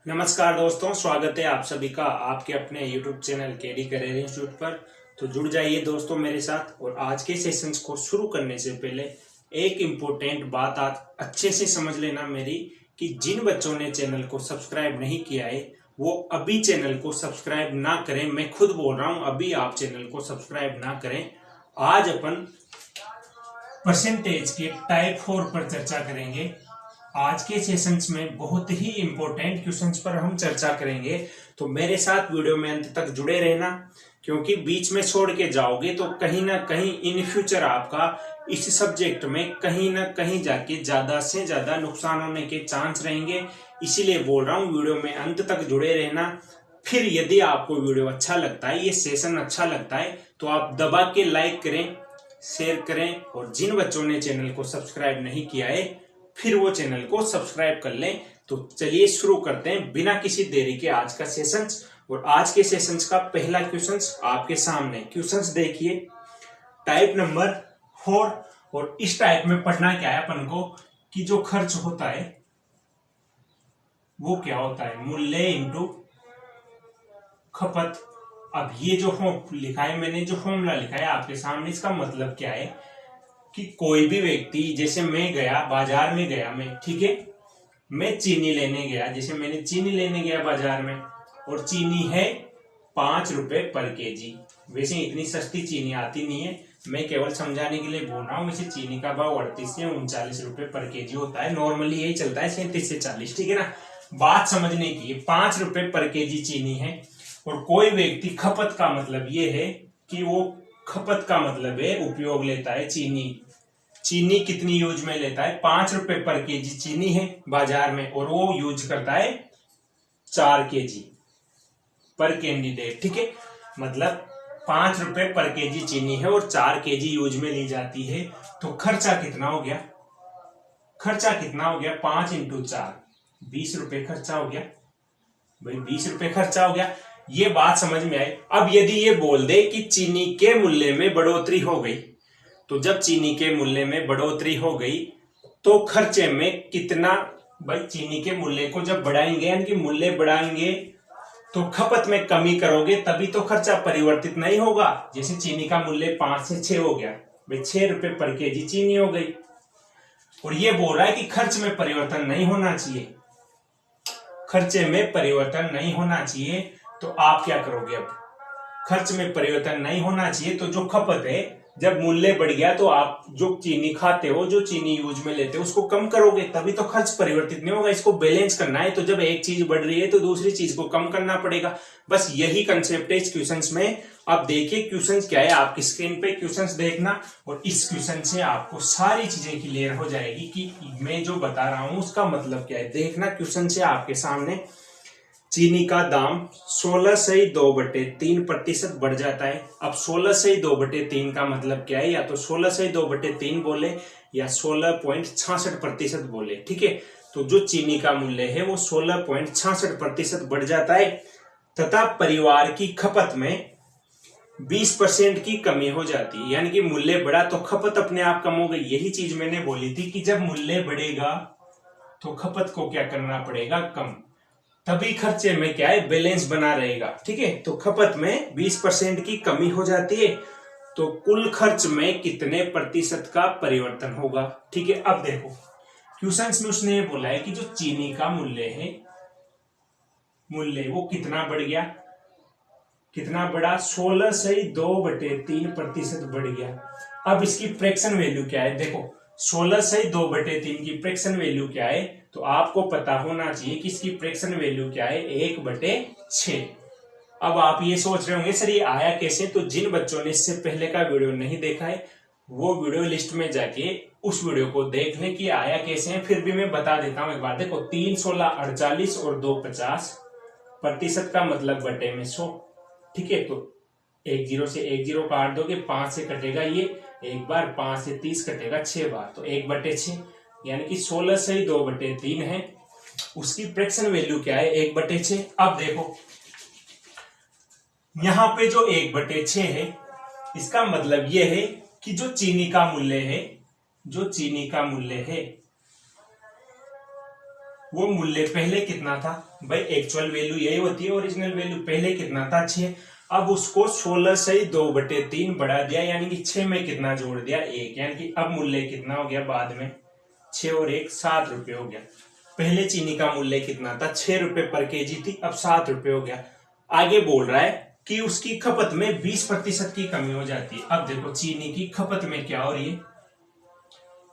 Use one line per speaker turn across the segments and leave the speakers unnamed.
नमस्कार दोस्तों, स्वागत है आप सभी का आपके अपने YouTube channel KD career institute पर। तो जुड़ जाइए दोस्तों मेरे साथ। और आज के सेशंस को शुरू करने से पहले एक इम्पोर्टेंट बात आज अच्छे से समझ लेना मेरी, कि जिन बच्चों ने चैनल को सब्सक्राइब नहीं किया है वो अभी चैनल को सब्सक्राइब ना करें। मैं खुद बोल रहा हूं, अभी आप चैनल को सब्सक्राइब ना करें। आज अपन परसेंटेज के टाइप 4 पर चर्चा करेंगे। आज के सेशंस में बहुत ही इंपॉर्टेंट क्वेश्चंस पर हम चर्चा करेंगे, तो मेरे साथ वीडियो में अंत तक जुड़े रहना, क्योंकि बीच में छोड़ के जाओगे तो कहीं ना कहीं इन फ्यूचर आपका इस सब्जेक्ट में कहीं ना कहीं जाके ज्यादा से ज्यादा नुकसान होने के चांस रहेंगे। इसीलिए बोल रहा हूँ वीडियो में अंत तक जुड़े रहना। फिर यदि आपको वीडियो अच्छा लगता है, ये सेशन अच्छा लगता है, तो आप दबा के लाइक करें, शेयर करें, और जिन बच्चों ने चैनल को सब्सक्राइब नहीं किया है फिर वो चैनल को सब्सक्राइब कर लें। तो चलिए शुरू करते हैं बिना किसी देरी के आज का सेशंस। और आज के सेशंस का पहला क्वेश्चंस आपके सामने। क्वेश्चंस देखिए, टाइप नंबर 4। और इस टाइप में पढ़ना क्या है अपन को, कि जो खर्च होता है वो क्या होता है, मूल्य इंटू खपत। अब ये जो लिखा है मैंने, जो फॉर्मूला लिखा है आपके सामने, इसका मतलब क्या है कि कोई भी व्यक्ति, जैसे मैं गया बाजार में गया मैं, ठीक है, मैं चीनी लेने गया, जैसे मैंने चीनी लेने गया बाजार में, और चीनी है 5 रुपए पर केजी। वैसे इतनी सस्ती चीनी आती नहीं है, मैं केवल समझाने के लिए बोल रहा हूँ। वैसे चीनी का भाव 38 से 39 रुपए पर केजी होता है, नॉर्मली यही चलता है 37 से 40, ठीक है ना। बात समझने की, 5 रुपए पर केजी चीनी है, और कोई व्यक्ति, खपत का मतलब ये है कि वो, खपत का मतलब है उपयोग लेता है चीनी कितनी यूज में लेता है, 5 रुपए पर केजी चीनी है बाजार में, और वो यूज करता है 4 केजी पर कैंडिडेट, ठीक है। मतलब 5 रुपए पर केजी चीनी है और 4 केजी यूज में ली जाती है। तो खर्चा कितना हो गया, 5 इंटू 4, 20 रुपए खर्चा हो गया भाई, 20 रुपए खर्चा हो गया। ये बात समझ में आई। अब यदि ये बोल दे कि चीनी के मूल्य में बढ़ोतरी हो गई, तो जब चीनी के मूल्य में बढ़ोतरी हो गई तो खर्चे में कितना, भाई चीनी के मूल्य को जब बढ़ाएंगे, यानी कि मूल्य बढ़ाएंगे, तो खपत में कमी करोगे तभी तो खर्चा परिवर्तित नहीं होगा। जैसे चीनी का मूल्य 5 से 6 हो गया, भाई 6 रुपए पर केजी चीनी हो गई। और ये बोल रहा है कि खर्च में परिवर्तन नहीं होना चाहिए, खर्चे में परिवर्तन नहीं होना चाहिए। तो आप क्या करोगे, अब खर्च में परिवर्तन नहीं होना चाहिए, तो जो खपत है, जब मूल्य बढ़ गया तो आप जो चीनी खाते हो, जो चीनी यूज में लेते हो, उसको कम करोगे, तभी तो खर्च परिवर्तित नहीं होगा। इसको बैलेंस करना है, तो जब एक चीज बढ़ रही है तो दूसरी चीज को कम करना पड़ेगा। बस यही कंसेप्ट है इस क्वेश्चंस में। अब देखिए क्वेश्चंस क्या है, आपकी स्क्रीन पे क्वेश्चंस देखना, और इस क्वेश्चन से आपको सारी चीजें क्लियर हो जाएगी कि मैं जो बता रहा हूं उसका मतलब क्या है। देखना क्वेश्चन से आपके सामने, चीनी का दाम 16/2/3% बढ़ जाता है। अब 16/2/3 का मतलब क्या है, या तो 16/2/3 बोले या 16.66% बोले, ठीक है। तो जो चीनी का मूल्य है वो 16.66% बढ़ जाता है, तथा परिवार की खपत में 20% की कमी हो जाती है। यानी कि मूल्य बढ़ा तो खपत अपने आप कम हो गई। यही चीज मैंने बोली थी कि जब मूल्य बढ़ेगा तो खपत को क्या करना पड़ेगा, कम, तभी खर्चे में क्या है, बैलेंस बना रहेगा, ठीक है। तो खपत में 20% की कमी हो जाती है, तो कुल खर्च में कितने प्रतिशत का परिवर्तन होगा, ठीक है। अब देखो क्वेश्चंस में उसने ये बोला है कि जो चीनी का मूल्य है, मूल्य वो कितना बढ़ गया, कितना बढ़ा, 16/2/3% बढ़ गया। अब इसकी फ्रैक्शन वैल्यू क्या है, देखो 16/2/3 की फ्रैक्शन वैल्यू क्या है, तो आपको पता होना चाहिए कि इसकी फ्रैक्शन वैल्यू क्या है, 1/6। अब आप ये सोच रहे होंगे सर ये आया कैसे, तो जिन बच्चों ने इससे पहले का वीडियो नहीं देखा है वो वीडियो लिस्ट में जाके उस वीडियो को देख लें कि आया कैसे है। फिर भी मैं बता देता हूं एक बार। देखो 3 16 48 और 2 50, प्रतिशत का मतलब बटे में 100, ठीक है। तो 1 0 से 1 0 काट दोगे, 5 से कटेगा ये एक बार, 5 से 30 कटेगा 6 बार, तो 1/6, यानी कि 16/2/3 है। उसकी फ्रैक्शन वैल्यू क्या है, 1/6। अब देखो यहां पे जो 1/6 है, इसका मतलब यह है कि जो चीनी का मूल्य है, जो चीनी का मूल्य है वो मूल्य पहले कितना था भाई, एक्चुअल वैल्यू यही होती है ओरिजिनल वैल्यू, पहले कितना था 6, अब उसको 16 से 2/3 बढ़ा दिया, यानी कि 6 में कितना जोड़ दिया 1, यानी कि अब मूल्य कितना हो गया बाद में 6 और 1 7 रुपए हो गया। पहले चीनी का मूल्य कितना था 6 रुपए पर केजी थी, अब 7 रुपए हो गया। आगे बोल रहा है कि उसकी खपत में 20% की कमी हो जाती है। अब देखो चीनी की खपत में क्या हो रही है,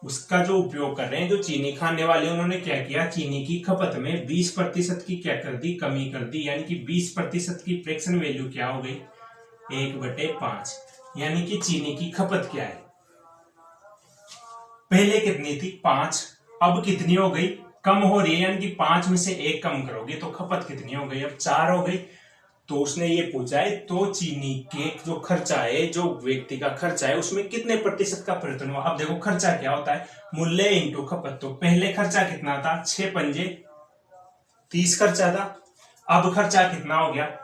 उसका जो उपयोग कर रहे हैं जो चीनी खाने वाले, उन्होंने क्या किया, चीनी की खपत में 20% की क्या कर दी, कमी कर दी, यानी कि 20% की फ्रैक्शन वैल्यू क्या हो गई 1/5, यानी कि चीनी की खपत क्या है, पहले कितनी थी 5, अब कितनी हो गई, कम हो रही है, यानी कि 5 में से 1 कम करोगे तो खपत कितनी हो गई, अब 4 हो गई। तो उसने ये पूछा है तो चीनी के जो खर्चा है, जो व्यक्ति का खर्चा है, उसमें कितने प्रतिशत का परिवर्तन हुआ। अब देखो खर्चा क्या होता है, मूल्य इंटू खपत। तो पहले खर्चा कितना था 6 पंजे 30 खर्चा था, अब खर्चा कितना हो गया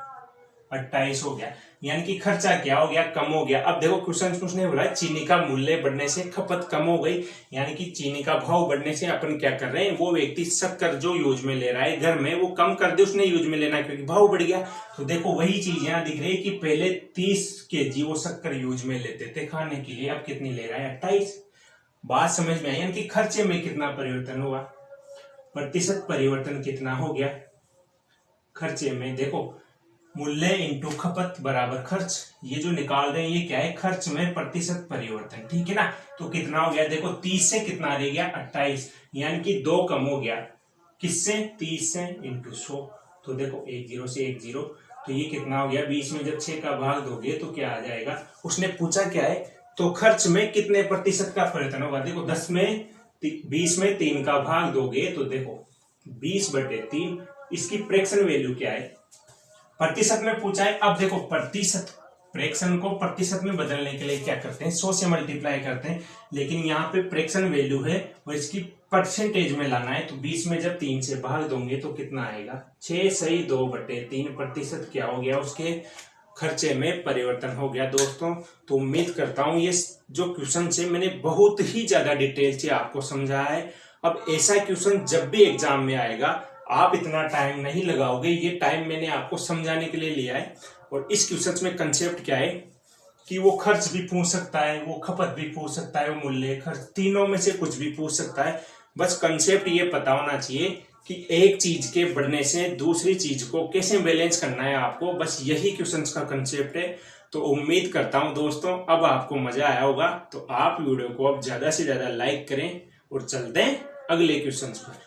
28 हो गया, यानी कि खर्चा क्या हो गया, कम हो गया। अब देखो क्वेश्चन उसने बोला चीनी का मूल्य बढ़ने से खपत कम हो गई, यानी कि चीनी का भाव बढ़ने से अपन क्या कर रहे हैं, वो व्यक्ति शक्कर जो यूज में ले रहा है घर में वो कम कर दे, उसने यूज में लेना क्योंकि भाव बढ़ गया। तो देखो वही चीज यहाँ दिख रही है कि पहले 30 kg वो शक्कर यूज में लेते थे खाने के लिए, अब कितनी ले रहा है 28। बात समझ में आई, यानी कि खर्चे में कितना परिवर्तन हुआ, प्रतिशत परिवर्तन कितना हो गया खर्चे में। देखो मूल्य इंटू खपत बराबर खर्च, ये जो निकाल रहे हैं ये क्या है, खर्च में प्रतिशत परिवर्तन, ठीक है ना। तो कितना हो गया, देखो 30 से कितना रह गया 28, यानी कि 2 कम हो गया, किससे 30 से इंटू 100। तो देखो 1 0 से 1 0, तो ये कितना हो गया 20 में जब 6 का भाग दोगे तो क्या आ जाएगा। उसने पूछा क्या है, तो खर्च में कितने प्रतिशत का परिवर्तन होगा। देखो 10 में 20 में 3 का भाग दोगे तो देखो 20/3, इसकी फ्रैक्शन वैल्यू क्या है, प्रतिशत में पूछा है। अब देखो प्रतिशत, फ्रैक्शन को प्रतिशत में बदलने के लिए क्या करते हैं 100 से मल्टीप्लाई करते हैं, लेकिन यहाँ पे फ्रैक्शन वैल्यू है और इसकी परसेंटेज में लाना है। तो 20 में जब 3 से भाग दोगे तो कितना आएगा 6 सही 2/3 प्रतिशत क्या हो गया, उसके खर्चे में परिवर्तन हो गया। दोस्तों तो उम्मीद करता हूं ये जो क्वेश्चन है मैंने बहुत ही ज्यादा डिटेल से आपको समझाया है। अब ऐसा क्वेश्चन जब भी एग्जाम में आएगा आप इतना टाइम नहीं लगाओगे, ये टाइम मैंने आपको समझाने के लिए लिया है। और इस क्वेश्चन में कंसेप्ट क्या है कि वो खर्च भी पूछ सकता है, वो खपत भी पूछ सकता है, वो मूल्य खर्च, तीनों में से कुछ भी पूछ सकता है। बस कंसेप्ट ये पता होना चाहिए कि एक चीज के बढ़ने से दूसरी चीज को कैसे बैलेंस करना है आपको, बस यही क्वेश्चन का कंसेप्ट है। तो उम्मीद करता हूं दोस्तों अब आपको मजा आया होगा, तो आप वीडियो को अब ज्यादा से ज्यादा लाइक करें और चलते हैं अगले क्वेश्चन पर।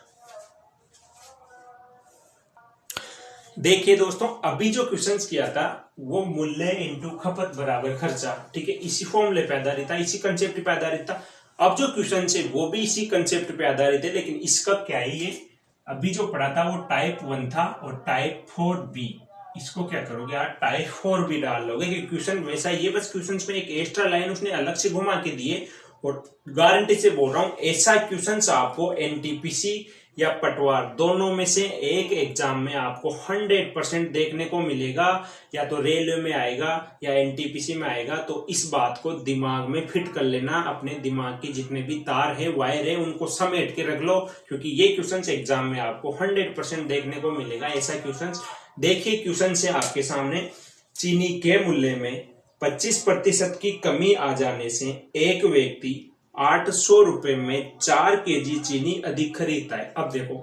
देखिए दोस्तों अभी जो क्वेश्चंस किया था वो मूल्य इंटू खपत बराबर खर्चा, ठीक है, इसी फॉर्मूले पे आधारित था, इसी कंसेप्ट पे आधारित था। अब जो क्वेश्चन है वो भी इसी कंसेप्ट पे आधारित है, लेकिन इसका क्या है, ये अभी जो पढ़ा था वो टाइप 1 था और टाइप 4B, इसको क्या करोगे आप टाइप 4B डाल लोगे कि क्वेश्चन वैसा ही है, बस क्वेश्चन में एक एक्स्ट्रा लाइन उसने अलग से घुमा के दिए। और गारंटी से बोल रहा हूं ऐसा क्वेश्चन आपको एनटीपीसी या पटवार दोनों में से एक एग्जाम में आपको 100% देखने को मिलेगा, या तो रेलवे में आएगा या एनटीपीसी में आएगा। तो इस बात को दिमाग में फिट कर लेना, अपने दिमाग के जितने भी तार है वायर है उनको समेट के रख लो, क्योंकि ये क्वेश्चन एग्जाम में आपको 100% देखने को मिलेगा ऐसा क्वेश्चन। देखिए क्वेश्चन से आपके सामने, चीनी के मूल्य में 25% की कमी आ जाने से एक व्यक्ति 800 रुपए में 4 kg चीनी अधिक खरीदता है। अब देखो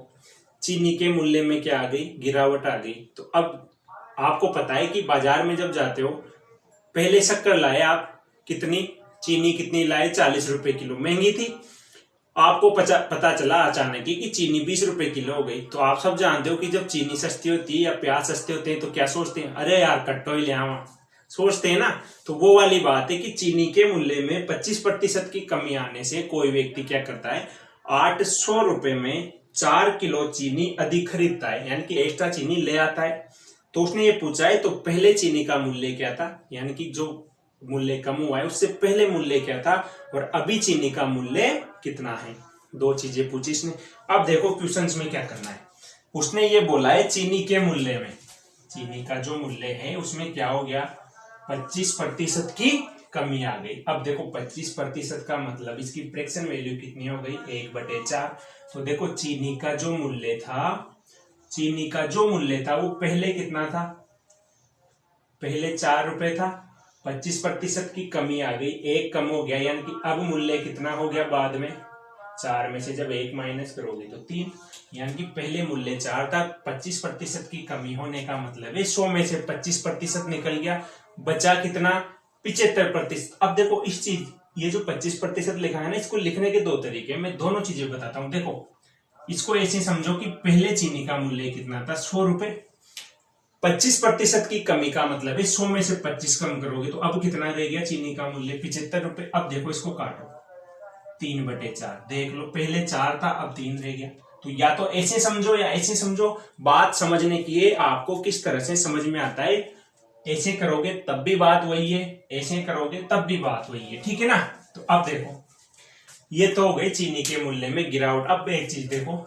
चीनी के मूल्य में क्या आ गई, गिरावट आ गई। तो अब आपको पता है कि बाजार में जब जाते हो, पहले शक्कर लाए आप, कितनी चीनी कितनी लाए 40 रुपए किलो, महंगी थी। आपको पता चला अचानक कि चीनी 20 रुपए किलो हो गई। तो आप सब जानते हो कि जब चीनी सस्ती होती है या प्याज सस्ते होते हैं तो क्या सोचते हैं, अरे यार कट्टो ही ले आवा, सोचते हैं ना। तो वो वाली बात है कि चीनी के मूल्य में 25% की कमी आने से कोई व्यक्ति क्या करता है 800 रुपए में 4 किलो चीनी अधिक खरीदता है, यानी कि एक्स्ट्रा चीनी ले आता है। तो उसने ये पूछा है तो पहले चीनी का मूल्य क्या था, यानी कि जो मूल्य कम हुआ है उससे पहले मूल्य क्या था, और अभी चीनी का मूल्य कितना है। दो चीजें पूछी इसने। अब देखो क्वेश्चंस में क्या करना है, उसने ये बोला है चीनी के मूल्य में, चीनी का जो मूल्य है उसमें क्या हो गया 25% की कमी आ गई। अब देखो 25% का मतलब इसकी फ्रैक्शन वैल्यू कितनी हो गई, 1/4। तो देखो चीनी का जो मूल्य था वो पहले कितना था, पहले 4 रुपए था। 25% की कमी आ गई, 1 कम हो गया, यानी कि अब मूल्य कितना हो गया बाद में, 4 में से जब 1 माइनस करोगे तो 3, यानी कि पहले मूल्य 4 था। 25% की कमी होने का मतलब है 100 में से 25% निकल गया, बचा कितना, 75%। अब देखो इस चीज, ये जो 25% लिखा है ना, इसको लिखने के 2 तरीके, मैं दोनों चीजें बताता हूं। देखो इसको ऐसे समझो कि पहले चीनी का मूल्य कितना था, 100 रुपए। 25% की कमी का मतलब है 100 में से 25 कम करोगे तो अब कितना रह गया, चीनी का मूल्य 75 रुपए। अब देखो इसको काटो, 3/4, देख लो पहले 4 था अब 3 रह गया। तो या तो ऐसे समझो या ऐसे समझो, बात समझने की है आपको किस तरह से समझ में आता है। ऐसे करोगे तब भी बात वही है, ऐसे करोगे तब भी बात वही है, ठीक है ना। तो अब देखो ये तो हो गई चीनी के मूल्य में गिरावट। अब एक चीज देखो,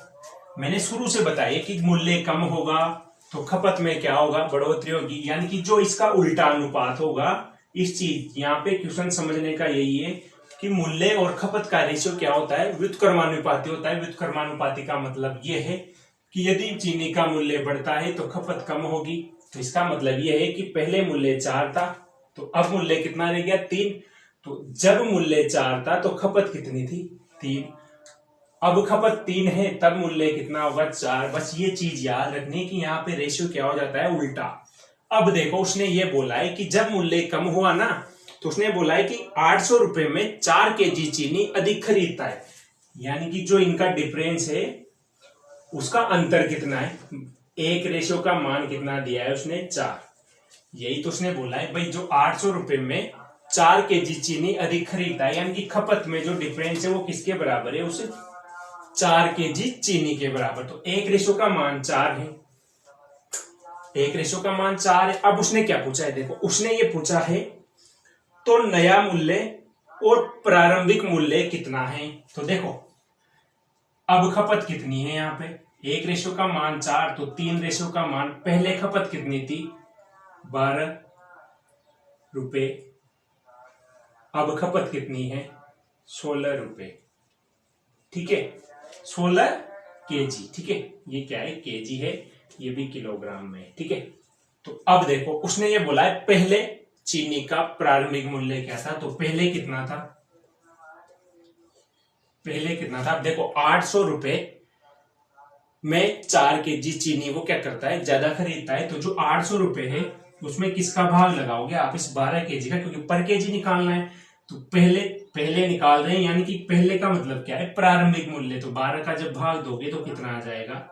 मैंने शुरू से बताया कि मूल्य कम होगा तो खपत में क्या होगा, बढ़ोतरी होगी, यानी कि जो इसका उल्टा अनुपात होगा। इस चीज यहाँ पे क्वेश्चन समझने का यही है कि मूल्य और खपत का रेशियो क्या होता है, व्युत्क्रमानुपाती होता है। व्युत्क्रमानुपाती का मतलब यह है कि यदि चीनी का मूल्य बढ़ता है तो खपत कम होगी। तो इसका मतलब यह है कि पहले मूल्य 4 था तो अब मूल्य कितना रह गया, 3। तो जब मूल्य 4 था तो खपत कितनी थी, 3। अब खपत 3 है तब मूल्य कितना होगा, 4। बस ये चीज याद रखनी कि यहाँ पे रेशियो क्या हो जाता है, उल्टा। अब देखो उसने ये बोला है कि जब मूल्य कम हुआ ना, तो उसने बोला है कि 800 रुपए में 4 केजी चीनी अधिक खरीदता है, यानी कि जो इनका डिफरेंस है उसका अंतर कितना है, एक रेशियो का मान कितना दिया है उसने, 4। यही तो उसने बोला है भाई, जो 800 रुपए में 4 केजी चीनी अधिक खरीदता है, यानी कि खपत में जो डिफरेंस है वो किसके बराबर है, उसे 4 केजी चीनी के बराबर। तो एक रेशो का मान 4 है, एक रेशो का मान 4 है। अब उसने क्या पूछा है, देखो उसने ये पूछा है तो नया मूल्य और प्रारंभिक मूल्य कितना है। तो देखो अब खपत कितनी है, यहाँ पे एक रेशो का मान 4 तो 3 रेशो का मान, पहले खपत कितनी थी, 12 रुपए। अब खपत कितनी है, 16 रुपए, ठीक है, 16 केजी, ठीक है। ये क्या है, केजी है, ये भी किलोग्राम में है, ठीक है। तो अब देखो उसने ये बोला है पहले चीनी का प्रारंभिक मूल्य क्या था, तो पहले कितना था, पहले कितना था। अब देखो 800 रुपए में 4 केजी चीनी वो क्या करता है, ज्यादा खरीदता है। तो जो 800 रुपए है उसमें किसका भाग लगाओगे आप, इस 12 केजी का, क्योंकि पर केजी निकालना है। तो पहले पहले निकाल रहे हैं, यानी कि पहले का मतलब क्या है, प्रारंभिक मूल्य। तो 12 का जब भाग दोगे तो कितना आ जाएगा,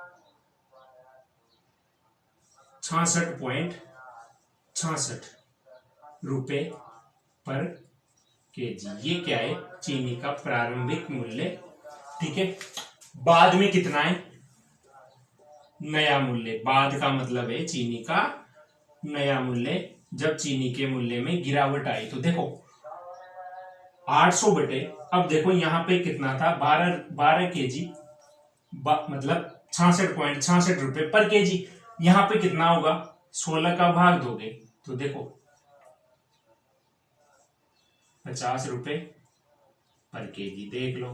66.66 रुपए पर केजी। ये क्या है, चीनी का प्रारंभिक मूल्य, ठीक है। बाद में कितना है, नया मूल्य। बाद का मतलब है चीनी का नया मूल्य, जब चीनी के मूल्य में गिरावट आई। तो देखो 800 बटे, अब देखो यहां पे कितना था, 12 केजी, मतलब 66.66 रुपए पर केजी। यहां पे कितना होगा, 16 का भाग दोगे तो देखो 50 रुपए पर केजी, देख लो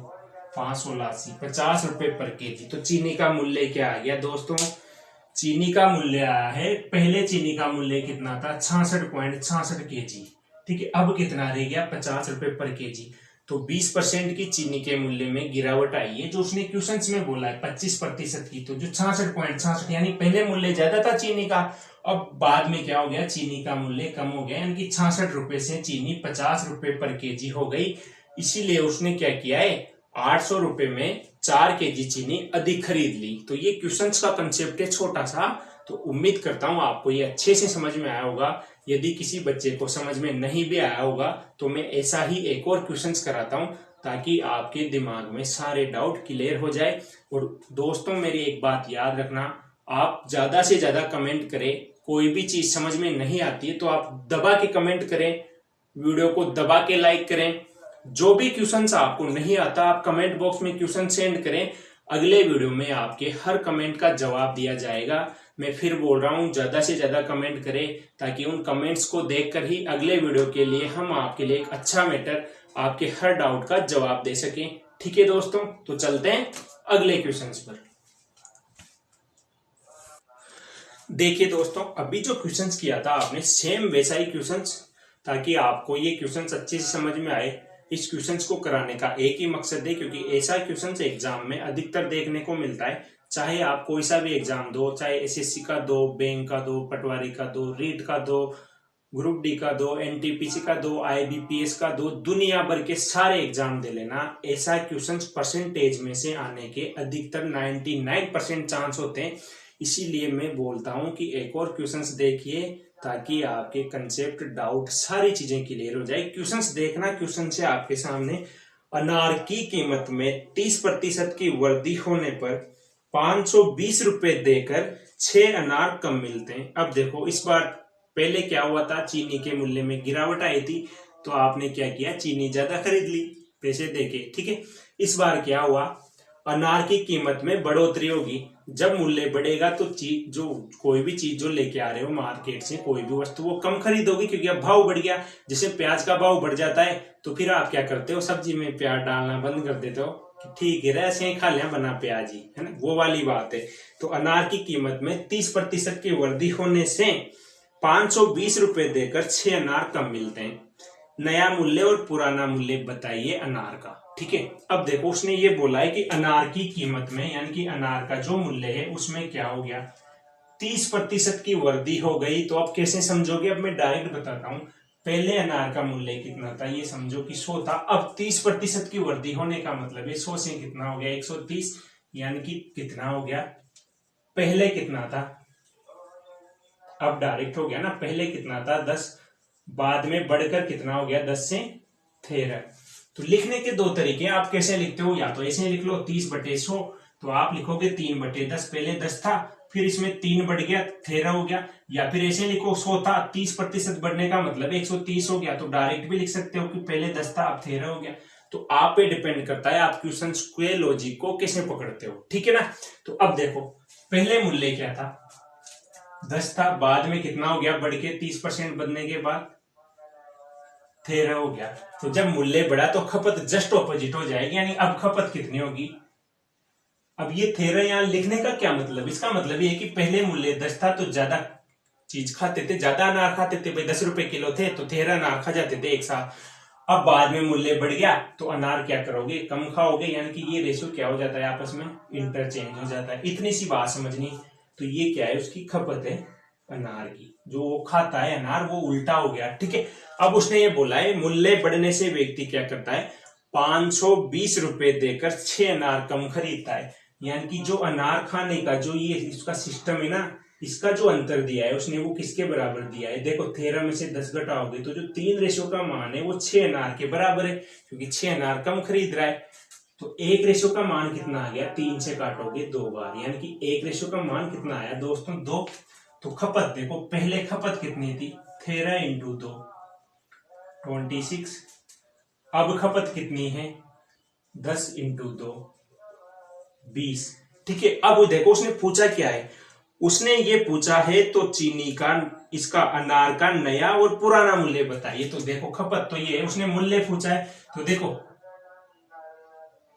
580, 50 रुपए पर केजी। तो चीनी का मूल्य क्या आ गया दोस्तों, चीनी का मूल्य आया है, पहले चीनी का मूल्य कितना था, 66.66 केजी, ठीक है। अब कितना रह गया, 50 रुपए पर केजी। तो 20% की चीनी के मूल्य में गिरावट आई है, जो उसने क्वेश्चंस में बोला है 25% की। तो जो 66.66, यानी पहले मूल्य ज्यादा था चीनी का, अब बाद में क्या हो गया, चीनी का मूल्य कम हो गया, यानी कि 66 रुपए से चीनी 50 रुपए पर केजी हो गई। इसीलिए उसने क्या किया है, 800 रुपए में 4 केजी चीनी अधिक खरीद ली। तो ये क्वेश्चंस का कंसेप्ट है छोटा सा, तो उम्मीद करता हूं आपको ये अच्छे से समझ में आया होगा। यदि किसी बच्चे को समझ में नहीं भी आया होगा तो मैं ऐसा ही एक और क्वेश्चंस कराता हूं, ताकि आपके दिमाग में सारे डाउट क्लियर हो जाए। और दोस्तों मेरी एक बात याद रखना, आप ज्यादा से ज्यादा कमेंट करें। कोई भी चीज समझ में नहीं आती है तो आप दबा के कमेंट करें, वीडियो को दबा के लाइक करें। जो भी क्वेश्चंस आपको नहीं आता आप कमेंट बॉक्स में क्वेश्चन सेंड करें, अगले वीडियो में आपके हर कमेंट का जवाब दिया जाएगा। मैं फिर बोल रहा हूँ, ज्यादा से ज्यादा कमेंट करें ताकि उन कमेंट्स को देखकर ही अगले वीडियो के लिए हम आपके लिए एक अच्छा मैटर, आपके हर डाउट का जवाब दे सकें। ठीक है दोस्तों, तो चलते हैं अगले क्वेश्चंस पर। देखिए दोस्तों, अभी जो क्वेश्चंस किया था आपने सेम वैसा ही क्वेश्चंस, ताकि आपको ये क्वेश्चंस अच्छे से समझ में आए। इस क्वेश्चंस को कराने का एक ही मकसद है, क्योंकि ऐसा क्वेश्चंस एग्जाम में अधिकतर देखने को मिलता है। चाहे आप कोई सा भी एग्जाम दो, चाहे एसएससी का दो, बैंक का दो, पटवारी का दो, रीट का दो, ग्रुप डी का दो, एनटीपीसी का दो, आईबीपीएस का दो, दुनिया भर के सारे एग्जाम दे लेना, ऐसा क्वेश्चंस परसेंटेज में से आने के अधिकतर 99% चांस होते हैं। इसीलिए मैं बोलता हूं कि एक और क्वेश्चंस देखिए, ताकि आपके कंसेप्ट, डाउट, सारी चीजें क्लियर हो जाए। क्वेश्चंस देखना, क्वेश्चन से आपके सामने अनार की कीमत में 30% की वृद्धि होने पर 520 रुपए देकर 6 अनार कम मिलते हैं। अब देखो, इस बार पहले क्या हुआ था, चीनी के मूल्य में गिरावट आई थी, तो आपने क्या किया, चीनी ज्यादा खरीद ली पैसे देके। ठीक है, इस बार क्या हुआ, अनार की कीमत में बढ़ोतरी होगी। जब मूल्य बढ़ेगा तो चीज, जो कोई भी चीज जो लेके आ रहे हो मार्केट से, कोई भी वस्तु, वो कम खरीदोगी, क्योंकि अब भाव बढ़ गया। जैसे प्याज का भाव बढ़ जाता है तो फिर आप क्या करते हो, सब्जी में प्याज डालना बंद कर देते हो, ठीक है ऐसे ही खा लिया बना प्याज ही, है ना, वो वाली बात है। तो अनार की कीमत में 30% की वृद्धि होने से 520 रुपए देकर 6 अनार कम मिलते हैं। नया मूल्य और पुराना मूल्य बताइए अनार का। ठीक है, अब देखो, उसने ये बोला है कि अनार की कीमत में, यानी कि अनार का जो मूल्य है उसमें क्या हो गया, 30% की वृद्धि हो गई। तो अब कैसे समझोगे, अब मैं डायरेक्ट बताता हूं। पहले अनार का मूल्य कितना था, ये समझो कि 100 था। अब 30% की वृद्धि होने का मतलब है 100 से कितना हो गया, 130, यानी कि कितना हो गया, पहले कितना था, अब डायरेक्ट हो गया ना, पहले कितना था 10, बाद में बढ़कर कितना हो गया 10 से 13। तो लिखने के दो तरीके, आप कैसे लिखते हो, या तो ऐसे लिख लो 30/100, तो आप लिखोगे 3/10, पहले 10 था, फिर इसमें 3 बढ़ गया 13 हो गया। या फिर ऐसे लिखो 100 था, 30% बढ़ने का मतलब 130 हो गया, तो डायरेक्ट भी लिख सकते हो कि पहले 10 था अब 13 हो गया। तो आप पे डिपेंड करता है आप क्वेश्चन के लॉजिक को कैसे पकड़ते हो। ठीक है ना, तो अब देखो, पहले मूल्य क्या था, 10 था, बाद में कितना हो गया, बढ़ के 30% बढ़ने के बाद 13 हो गया। तो जब मूल्य बढ़ा तो खपत जस्ट ऑपोजिट हो जाएगी, यानी अब खपत कितनी होगी, अब ये 13 यहां लिखने का क्या मतलब, इसका मतलब ये है कि पहले मूल्य 10 था तो ज्यादा चीज खाते थे, ज्यादा अनार खाते थे, भाई 10 रुपए किलो थे तो 13 अनार खा जाते थे एक साथ। अब बाद में मूल्य बढ़ गया तो अनार क्या करोगे, कम खाओगे, यानी कि ये रेशियो क्या हो जाता है, आपस में इंटरचेंज हो जाता है। इतनी सी बात समझनी। तो ये क्या है, उसकी खपत है अनार की, जो वो खाता है अनार वो उल्टा हो गया। ठीक है, अब उसने ये बोला है मूल्य बढ़ने से व्यक्ति क्या करता है, 520 रुपए देकर 6 अनार कम खरीदता है। यानी कि जो अनार खाने का जो ये इसका सिस्टम है ना, इसका जो अंतर दिया है उसने, वो किसके बराबर दिया है, देखो 13 में से 10 घटाओगे तो जो 3 रेशो का मान है वो 6 अनार के बराबर है, क्योंकि 6 अनार कम खरीद रहा है। तो 1 रेशो का मान कितना आ गया, 3 से काटोगे 2 बार, यानी कि 1 रेशो का मान कितना आया दोस्तों, 2। तो खपत देखो, पहले खपत कितनी थी, 13 इंटू 2 26। अब खपत कितनी है, 10 इंटू 2 20। ठीक है, अब देखो उसने पूछा क्या है, उसने ये पूछा है तो चीनी का, इसका अनार का नया और पुराना मूल्य बताइए। तो देखो खपत तो ये है, उसने मूल्य पूछा है, तो देखो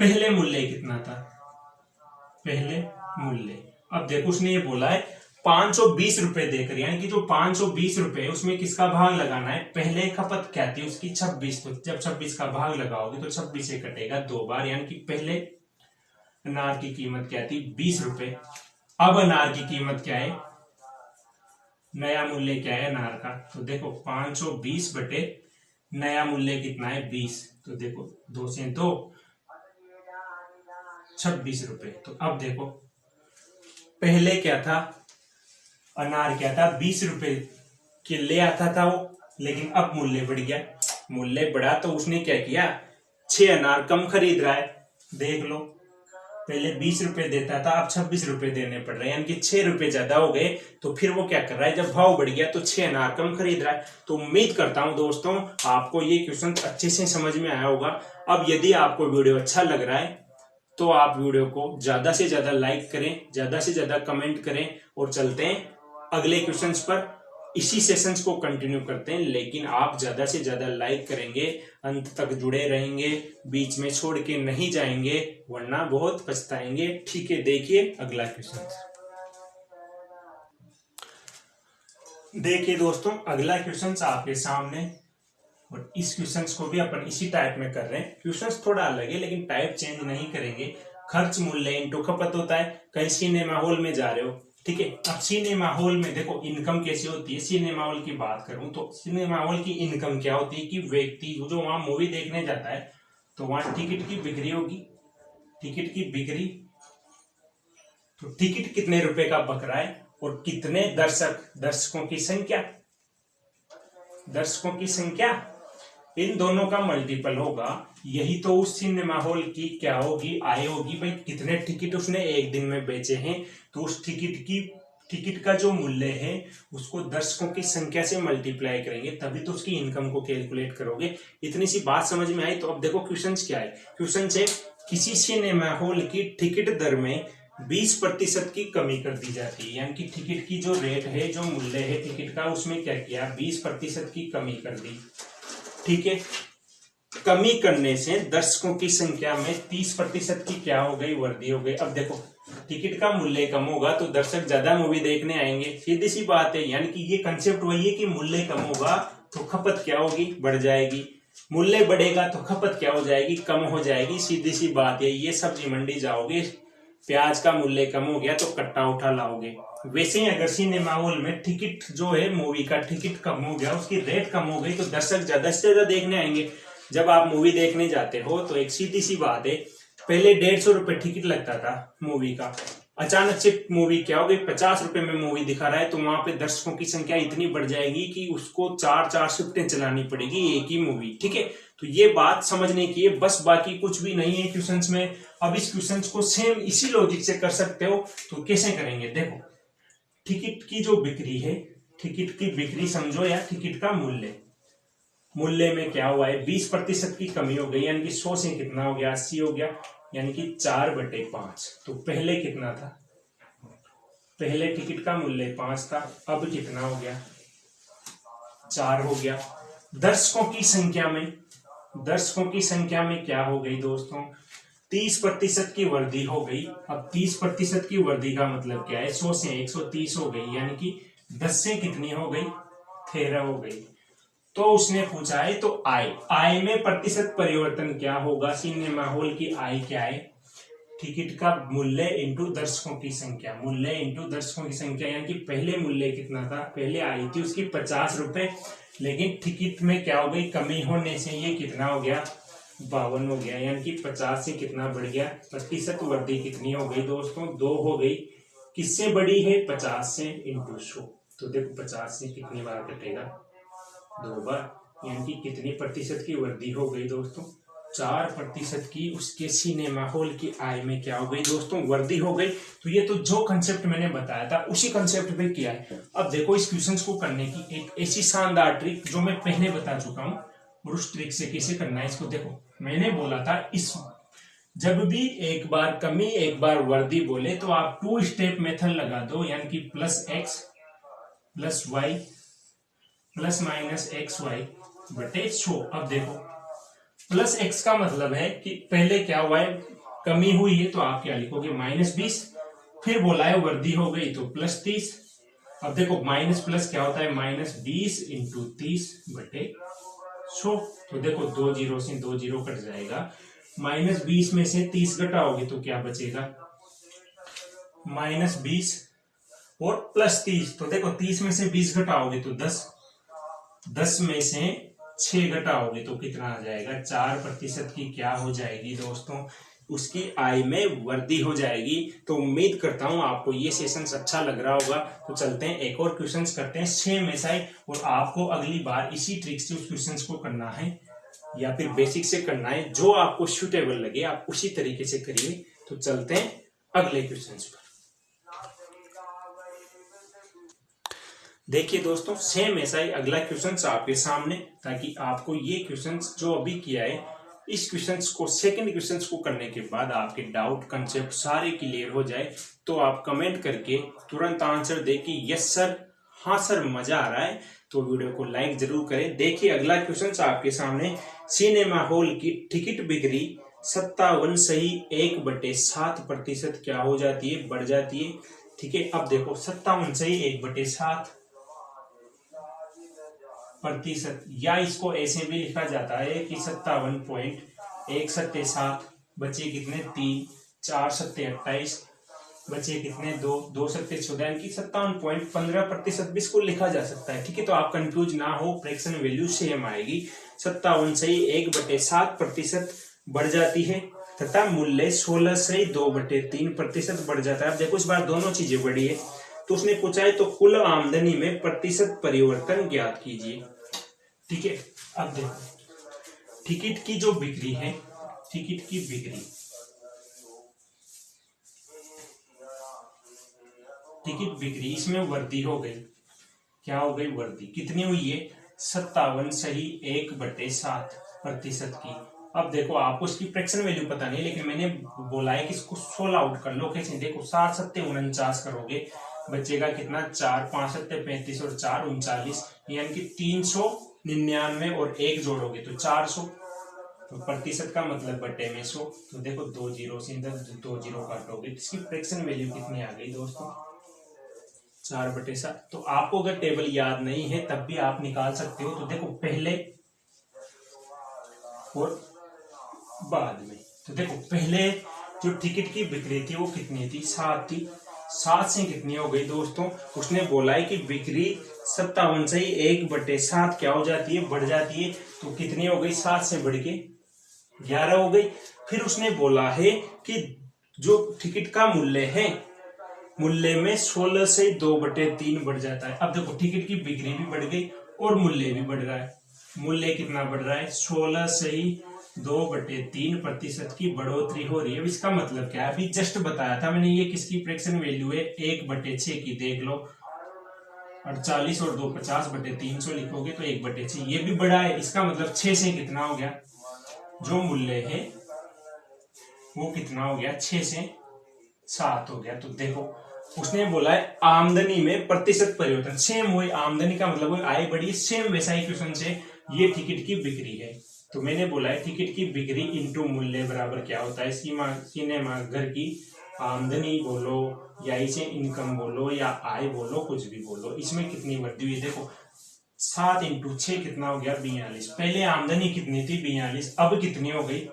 पहले मूल्य कितना था, पहले मूल्य, अब देखो उसने ये बोला है 520 रुपए देकर, यानी कि जो 520 रुपए उसमें किसका भाग लगाना है, पहले खपत क्या थी उसकी 26, तो जब 26 का भाग लगाओगे तो 26 से कटेगा 2 बार, यानी कि पहले अनार की कीमत क्या थी, 20 रुपए। अब अनार की कीमत क्या है, नया मूल्य क्या है अनार का, तो देखो 520 बटे नया मूल्य कितना है 20, तो देखो 2 से 2 26 रुपए। तो अब देखो पहले क्या था, अनार क्या था 20 रुपए के ले आता था वो, लेकिन अब मूल्य बढ़ गया, मूल्य बढ़ा तो उसने क्या किया, 6 अनार कम खरीद रहा है। देख लो, पहले 20 रुपए देता था, अब 26 रुपए देने पड़ रहे हैं, यानी कि 6 रुपए ज्यादा हो गए। तो फिर वो क्या कर रहा है, जब भाव बढ़ गया तो 6 अनार कम खरीद रहा है। तो उम्मीद करता हूं दोस्तों आपको ये क्वेश्चन अच्छे से समझ में आया होगा। अब यदि आपको वीडियो अच्छा लग रहा है तो आप वीडियो को ज्यादा से ज्यादा लाइक करें, ज्यादा से ज्यादा कमेंट करें और चलते हैं अगले क्वेश्चंस पर। इसी सेशंस को कंटिन्यू करते हैं, लेकिन आप ज्यादा से ज्यादा लाइक करेंगे, अंत तक जुड़े रहेंगे, बीच में छोड़ के नहीं जाएंगे, वरना बहुत पछताएंगे। ठीक है, देखिए अगला क्वेश्चन। देखिए दोस्तों, अगला क्वेश्चन आपके सामने, और इस क्वेश्चंस को भी अपन इसी टाइप में कर रहे हैं। क्वेश्चंस थोड़ा अलग है लेकिन टाइप चेंज नहीं करेंगे। खर्च मूल्य इंटू खपत होता है। कहीं सिनेमा हॉल में जा रहे हो, ठीक है। अब सिनेमा हॉल में देखो इनकम कैसे होती है। सिनेमा हॉल की बात करूं तो सिनेमा हॉल की इनकम क्या होती है कि व्यक्ति जो वहां मूवी देखने जाता है तो वहां टिकट की बिक्री होगी, टिकट की बिक्री। तो टिकट कितने रुपए का बक रहा है और कितने दर्शकों की संख्या, दर्शकों की संख्या, इन दोनों का मल्टीपल होगा। यही तो उस सिनेमा हॉल की क्या होगी, आय होगी। भाई कितने टिकट उसने एक दिन में बेचे हैं, तो उस टिकट का जो मूल्य है उसको दर्शकों की संख्या से मल्टीप्लाई करेंगे, तभी तो उसकी इनकम को कैलकुलेट करोगे। इतनी सी बात समझ में आई। तो अब देखो क्वेश्चन क्या है। क्वेश्चन है किसी सिनेमा हॉल की टिकट दर में 20% की कमी कर दी जाती है। यानी कि टिकट की जो रेट है, जो मूल्य है टिकट का, उसमें क्या किया, 20% की कमी कर दी। ठीक है, कमी करने से दर्शकों की संख्या में 30% की क्या हो गई, वृद्धि हो गई। अब देखो टिकट का मूल्य कम होगा तो दर्शक ज्यादा मूवी देखने आएंगे, सीधी सी बात है। यानी कि ये कंसेप्ट वही है कि मूल्य कम होगा तो खपत क्या होगी, बढ़ जाएगी। मूल्य बढ़ेगा तो खपत क्या हो जाएगी, कम हो जाएगी। सीधी सी बात है। ये सब्जी मंडी जाओगे, प्याज का मूल्य कम हो गया तो कट्टा उठा लाओगे। वैसे ही अगर सिनेमा हॉल में टिकट जो है, मूवी का टिकट कम हो गया, उसकी रेट कम हो गई तो दर्शक ज्यादा से ज्यादा देखने आएंगे। जब आप मूवी देखने जाते हो तो एक सीधी सी बात है, पहले 150 रुपए टिकट लगता था मूवी का, अचानक से मूवी क्या हो गई, 50 रुपए में मूवी दिखा रहा है, तो वहां पे दर्शकों की संख्या इतनी बढ़ जाएगी कि उसको 4 शिफ्टें चलानी पड़ेगी एक ही मूवी। ठीक है, तो ये बात समझने की है बस, बाकी कुछ भी नहीं है क्वेश्चंस में। अब इस क्वेश्चंस को सेम इसी लॉजिक से कर सकते हो। तो कैसे करेंगे, देखो टिकट की जो बिक्री है, टिकट की बिक्री समझो या टिकट का मूल्य, मूल्य में क्या हुआ है, 20% की कमी हो गई। यानी कि 100 से कितना हो गया, 80 हो गया। यानी कि 4/5। तो पहले कितना था, पहले टिकट का मूल्य 5 था, अब कितना हो गया, 4 हो गया। दर्शकों की संख्या में, दर्शकों की संख्या में क्या हो गई दोस्तों, 30% की वृद्धि हो गई। अब 30% की वृद्धि का मतलब क्या है, 100 से 130 हो गई। यानी कि 10 से कितनी हो गई, 13 हो गई। तो उसने पूछा है तो आय में प्रतिशत परिवर्तन क्या होगा। सिनेमा हॉल की आय क्या है, टिकट का मूल्य इंटू दर्शकों की संख्या, मूल्य इंटू दर्शकों की संख्या। यानी कि पहले मूल्य कितना था, पहले आई थी उसकी 50 रुपए, लेकिन टिकट में क्या हो गई, कमी होने से ये कितना हो गया, 52 हो गया। यानी कि 50 से कितना बढ़ गया, प्रतिशत वृद्धि कितनी हो गई दोस्तों, 2 हो गई। किससे बड़ी है, 50 से इंटू 100। तो देखो 50 से कितनी बार कटेगा, 2 बार। यानी कि कितनी प्रतिशत की वृद्धि हो गई दोस्तों, 4% की उसके सिनेमा हॉल की आय में क्या हो गई दोस्तों, वृद्धि हो गई। तो ये तो जो कंसेप्ट मैंने बताया था उसी कंसेप्ट पे किया है। अब देखो इस क्वेश्चन को करने की एक ऐसी शानदार ट्रिक जो मैं पहले बता चुका हूं, और उस ट्रिक से कैसे करना है इसको देखो। मैंने बोला था इस जब भी एक बार कमी एक बार वृद्धि बोले तो आप 2 स्टेप मेथड लगा दो। यानी कि +x + y ± (x/y)/100। अब देखो +x का मतलब है कि पहले क्या हुआ है, कमी हुई है तो आप क्या लिखोगे, -20। फिर बोला है वृद्धि हो गई तो +30। अब देखो माइनस प्लस क्या होता है, -20 × 30/100। तो देखो 2 जीरो से 2 जीरो कट जाएगा। -20 में से 30 घटाओगे तो क्या बचेगा, -20 और +30। तो देखो 30 में से 20 घटाओगे तो 10, 10 में से 6 घटाओगे तो कितना आ जाएगा, 4% की क्या हो जाएगी दोस्तों, उसकी आय में वृद्धि हो जाएगी। तो उम्मीद करता हूं आपको ये सेशन अच्छा लग रहा होगा। तो चलते हैं एक और क्वेश्चंस करते हैं सेम ऐसा ही, और आपको अगली बार इसी ट्रिक से उस क्वेश्चंस को करना है या फिर बेसिक से करना है, जो आपको सूटेबल लगे आप उसी तरीके से करिए। तो चलते हैं अगले क्वेश्चंस पर। देखिए दोस्तों सेम ऐसा ही अगला क्वेश्चन आपके सामने, ताकि आपको ये क्वेश्चन जो अभी किया है इस क्वेश्चंस को, सेकंड क्वेश्चंस को करने के बाद आपके डाउट कंसेप्ट सारे क्लियर हो जाए तो आप कमेंट करके तुरंत आंसर दे कि यस सर, हाँ सर, मजा आ रहा है, तो वीडियो को लाइक जरूर करें। देखिए अगला क्वेश्चन आपके सामने, सिनेमा हॉल की टिकट बिक्री 57 सही 1/7% क्या हो जाती है, बढ़ जाती है। ठीक है, अब देखो 57 सही 1/7%, या इसको ऐसे भी लिखा जाता है कि 57.177 बचे कितने 3, 4 सत्ते 28, बचे कितने 2, 2 सत्ते 14, यानी 57.15% भी इसको लिखा जा सकता है। ठीक है, तो आप कंफ्यूज ना हो, फ्रैक्शन वैल्यू सेम आएगी। 57 सही 1/7% बढ़ जाती है तथा मूल्य 16 सही 2/3% बढ़ जाता है। अब देखो इस बार दोनों चीजें बढ़ी है, तो उसने पूछा है तो कुल आमदनी में प्रतिशत परिवर्तन ज्ञात कीजिए। ठीक है, अब देखो टिकट की जो बिक्री है, टिकट की बिक्री, टिकट बिक्री, इसमें वृद्धि हो गई, क्या हो गई, वृद्धि। कितनी हुई है, 57 सही 1/7% की। अब देखो आपको इसकी फ्रैक्शन वैल्यू पता नहीं, लेकिन मैंने बोला है कि इसको 16 आउट कर लो। कैसे, देखो 7 सत्ते 49 करोगे, बचेगा कितना 4, 5 सत्ते 35 और 4 39, यानी कि 399 और 1 जोड़ोगे तो 400, तो प्रतिशत का मतलब बटे में 100। तो देखो 2 जीरो से इधर 2 जीरो काटोगे तो इसकी फ्रैक्शन वैल्यू कितनी आ गई दोस्तों, 4/7। तो आपको अगर टेबल याद नहीं है तब भी आप निकाल सकते हो। तो देखो पहले और बाद में, तो देखो पहले जो टिकट की बिक्री थी वो कितनी थी, 7 थी। 7 से कितनी हो गई दोस्तों, उसने बोला है कि बिक्री 57 से 1/7 क्या हो जाती है, बढ़ जाती है। तो कितनी हो गई, 7 से बढ़ के 11 हो गई। फिर उसने बोला है कि जो टिकट का मूल्य है, मूल्य में 16 से 2/3 बढ़ जाता है। अब देखो टिकट की बिक्री भी बढ़ गई और मूल्य भी बढ़ रहा है। मूल्य कितना बढ़ रहा है, 16 से 2/3% की बढ़ोतरी हो रही है। अब इसका मतलब क्या है, अभी जस्ट बताया था मैंने, ये किसकी फ्रैक्शन वैल्यू है, 1/6 की, देख लो 48 और 2 50/300 लिखोगे तो 1/6, ये भी बड़ा है। इसका मतलब 6 से कितना हो गया, जो मूल्य है वो कितना हो गया, 6 से 7 हो गया। तो देखो उसने बोला है आमदनी में प्रतिशत परिवर्तन, सेम वही आमदनी का मतलब वही आय बढ़ी, सेम वैसा ही क्वेश्चन से ये टिकट की बिक्री है। तो मैंने बोला है टिकट की बिक्री इंटू मूल्य बराबर क्या होता है, सिनेमा घर की आमदनी बोलो या इसे इनकम बोलो या आय बोलो, कुछ भी बोलो, इसमें कितनी वृद्धि हुई। देखो 7 × 6 कितना हो गया, 42। पहले आमदनी कितनी थी, 42, अब कितनी हो गई,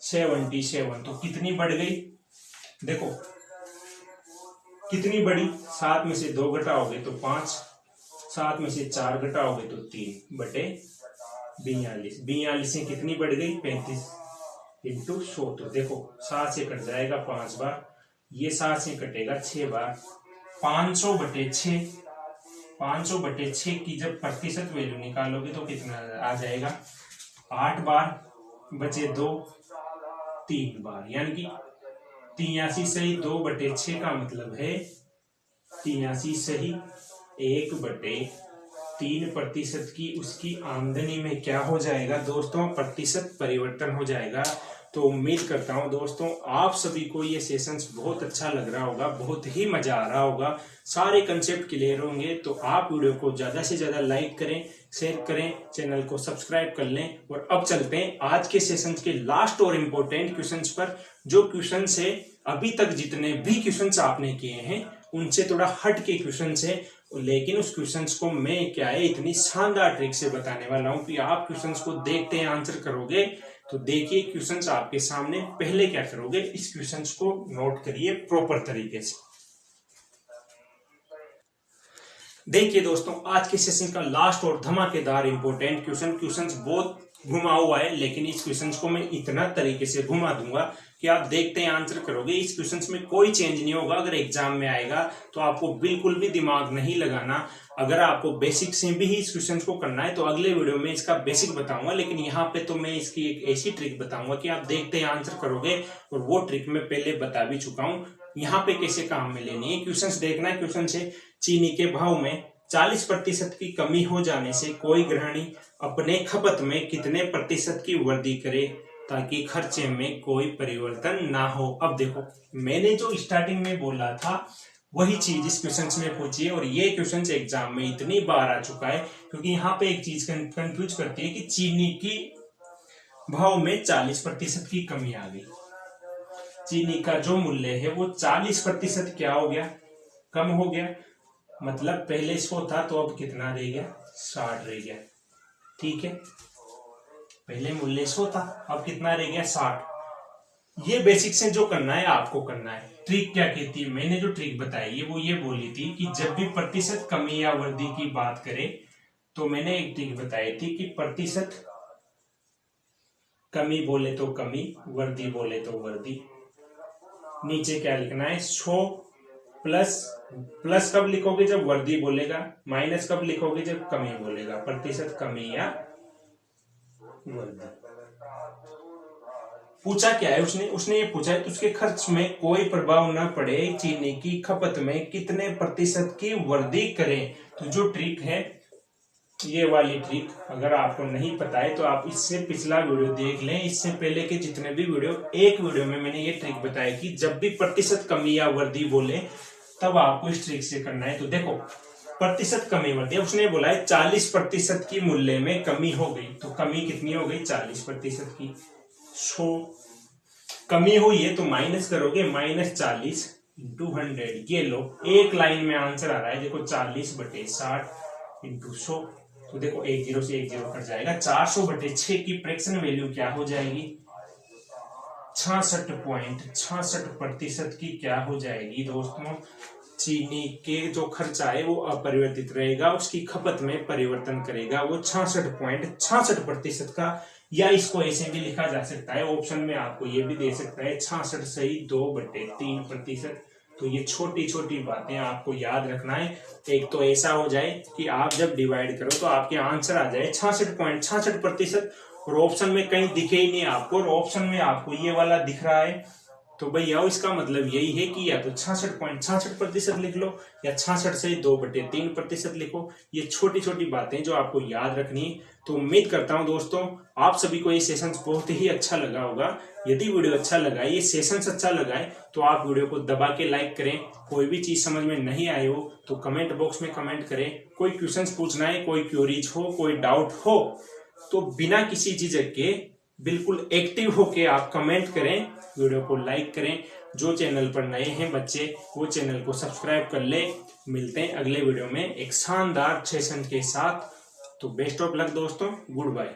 77। तो कितनी बढ़ गई, देखो कितनी बड़ी, 7 में से 2 घटाओगे तो 5, 7 में से 4 घटाओगे तो 3/42। 42 से कितनी बढ़ गई, 35 × 100। तो देखो 7 से कट जाएगा 5 बार, ये 7 से कटेगा 6 बार, 500/6। 500/6 की जब प्रतिशत वैल्यू निकालोगे तो कितना आ जाएगा, 8 बार, बचे 2, 3 बार, यानी कि 83 सही 2/6 का मतलब है 83 सही 1/3% की उसकी आमदनी में क्या हो जाएगा दोस्तों, प्रतिशत परिवर्तन हो जाएगा। तो उम्मीद करता हूं दोस्तों आप सभी को ये सेशंस बहुत अच्छा लग रहा होगा, बहुत ही मजा आ रहा होगा, सारे कंसेप्ट क्लियर होंगे। तो आप वीडियो को ज्यादा से ज्यादा लाइक करें, शेयर करें, चैनल को सब्सक्राइब कर लें। और अब चलते हैं आज के सेशन के लास्ट और इम्पोर्टेंट क्वेश्चंस पर, जो क्वेश्चन है अभी तक जितने भी क्वेश्चंस आपने किए हैं उनसे थोड़ा हट के क्वेश्चन है, लेकिन उस क्वेश्चंस को मैं क्या है इतनी शानदार ट्रिक से बताने वाला हूं कि आप क्वेश्चंस को देखते हैं आंसर करोगे। तो देखिए क्वेश्चंस आपके सामने, पहले क्या करोगे, इस क्वेश्चंस को नोट करिए प्रॉपर तरीके से। देखिए दोस्तों आज के सेशन का लास्ट और धमाकेदार इंपोर्टेंट क्वेश्चंस बहुत घुमा हुआ है, लेकिन इस क्वेश्चंस को मैं इतना तरीके से घुमा दूंगा कि आप देखते हैं आंसर करोगे। इस क्वेश्चंस में कोई चेंज नहीं होगा, अगर एग्जाम में आएगा तो आपको बिल्कुल भी दिमाग नहीं लगाना। अगर आपको बेसिक से भी ही इस क्वेश्चन को करना है तो अगले वीडियो में इसका बेसिक बताऊंगा, लेकिन यहाँ पे तो मैं इसकी एक ऐसी ट्रिक बताऊंगा कि आप देखते हैं आंसर करोगे। और वो ट्रिक मैं पहले बता भी चुका हूँ, यहाँ पे कैसे काम में लेनी है। क्वेश्चन देखना है, क्वेश्चन से चीनी के भाव में 40% की कमी हो जाने से कोई गृहिणी अपने खपत में कितने प्रतिशत की वृद्धि करे, ताकि खर्चे में कोई परिवर्तन ना हो। अब देखो, मैंने जो स्टार्टिंग में बोला था वही चीज इस क्वेश्चन में पूछी है, और ये क्वेश्चन एग्जाम में इतनी बार आ चुका है, क्योंकि यहाँ पे एक चीज कंफ्यूज करती है कि चीनी की भाव में 40% की कमी आ गई। चीनी का जो मूल्य है वो 40% क्या हो गया, कम हो गया। मतलब पहले 100 था तो अब कितना रह गया, 60 रह गया। ठीक है, पहले मूल्य 100 था, अब कितना रह गया, 60। ये बेसिक से जो करना है आपको करना है। ट्रिक क्या कहती है, मैंने जो ट्रिक बताई है वो ये बोली थी कि जब भी प्रतिशत कमी या वृद्धि की बात करें तो मैंने एक ट्रिक बताई थी कि प्रतिशत कमी बोले तो कमी, वृद्धि बोले तो वृद्धि। नीचे क्या लिखना है, 100 प्लस कब लिखोगे जब वृद्धि बोलेगा, माइनस कब लिखोगे जब कमी बोलेगा, प्रतिशत कमी या वृद्धि। पूछा क्या है उसने ये पूछा है तो उसके खर्च में कोई प्रभाव न पड़े, चीनी की खपत में कितने प्रतिशत की वृद्धि करें। तो जो ट्रिक है ये वाली ट्रिक अगर आपको नहीं पता है तो आप इससे पिछला वीडियो देख लें। इससे पहले के जितने भी वीडियो, एक वीडियो में मैंने ये ट्रिक बताया कि जब भी प्रतिशत कमी या वृद्धि बोले तब आपको इस ट्रिक से करना है। तो देखो, प्रतिशत कमी वृद्धि, उसने बोला है 40% की मूल्य में कमी हो गई, तो कमी कितनी हो गई, 40% की। 100 कमी हुई है तो माइनस करोगे, -40 × 100। ये लो, एक लाइन में आंसर आ रहा है, देखो 40/60 × 100। तो देखो 1 0 से 1 0 कट जाएगा। 400/6 की फ्रैक्शन वैल्यू क्या हो जाएगी, 66.66% की क्या हो जाएगी दोस्तों। चीनी के जो खर्चा है वो अपरिवर्तित रहेगा, उसकी खपत में परिवर्तन करेगा वो 66.66% का। या इसको ऐसे भी लिखा जा सकता है, ऑप्शन में आपको ये भी दे सकता है 66 सही 2/3%। तो ये छोटी छोटी बातें आपको याद रखना है। एक तो ऐसा हो जाए कि आप जब डिवाइड करो तो आपके आंसर आ जाए 66.66%, और ऑप्शन में कहीं दिखे ही नहीं आपको, और ऑप्शन में आपको ये वाला दिख रहा है, तो भैया इसका मतलब यही है कि या तो 66.66% लिख लो या 66 से 2/3% लिखो। ये छोटी छोटी बातें जो आपको याद रखनी है। तो उम्मीद करता हूं दोस्तों आप सभी को ये सेशन बहुत ही अच्छा लगा होगा। यदि वीडियो अच्छा लगा, ये सेशन अच्छा लगा है, तो आप वीडियो को दबा के लाइक करें। कोई भी चीज समझ में नहीं आई हो तो कमेंट बॉक्स में कमेंट करें। कोई क्वेश्चन पूछना है, कोई क्यूरीज हो, कोई डाउट हो तो बिना किसी झिझक के बिल्कुल एक्टिव होके आप कमेंट करें, वीडियो को लाइक करें। जो चैनल पर नए हैं बच्चे वो चैनल को सब्सक्राइब कर ले। मिलते हैं अगले वीडियो में एक शानदार सेशन के साथ। तो बेस्ट ऑफ लक दोस्तों, गुड बाय।